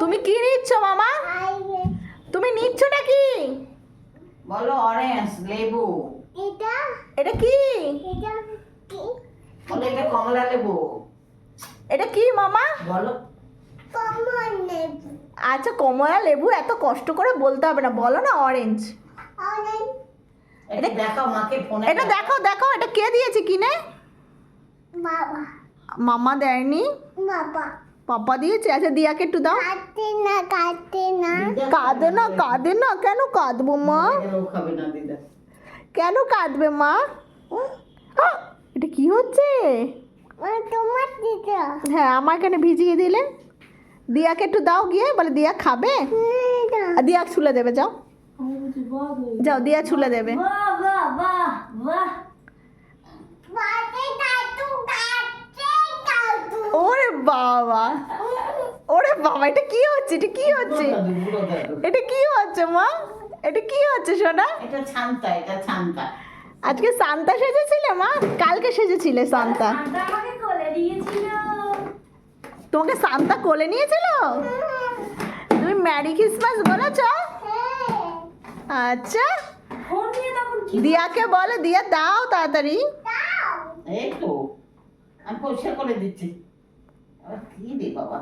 তুমি কি নিচ্ছ মামা? তুমি নিচ্ছটা কি? বলো অরেঞ্জ লেবু। এটা কি? বলো এটা কমলা লেবু। এটা কি মামা? বলো আচ্ছা কমলা লেবু, এত কষ্ট করে বলতে হবে না, বলো না অরেঞ্জ। এটা দেখাও মাকে ফোনে। এটা দেখো দেখো, এটা কে দিয়েছে কিনে? মামা দেয়নি, পাপা দিয়েছে। আচ্ছা দিয়াকে একটু দাও। কাঁদে না কাঁদে না, কেন কাঁদবো মা? ও খাবে না দিদা। কেন কাঁদবে মা? আহ! এটা কি হচ্ছে? হ্যাঁ আমার এখানে ভিজিয়ে দিলে। দিয়াকে একটু দাও গিয়ে, বলে দিয়া খাবে। আর দিয়া ছুলে দেবে, যাও যাও, দিয়া ছুলে দেবে। ওরে বাবা, ওরে বাবা, এটা কি হচ্ছে? এটা কি হচ্ছে? এটা কি হচ্ছে মা? এটা কি হচ্ছে সোনা? এটা ছান্তা, এটা ছান্তা। আজকে সান্তা সেজেছিলে মা? কালকে সেজেছিলে সান্তা? তোমাকে সান্তা কোলে নিয়েছিল? তুমি ম্যারি ক্রিসমাস বলেছ? আচ্ছা দিয়াকে বলে, দিয়া দাও তাড়াতাড়ি। এই তো আমি পরিষ্কার করে দিচ্ছি। কি রে বাবা,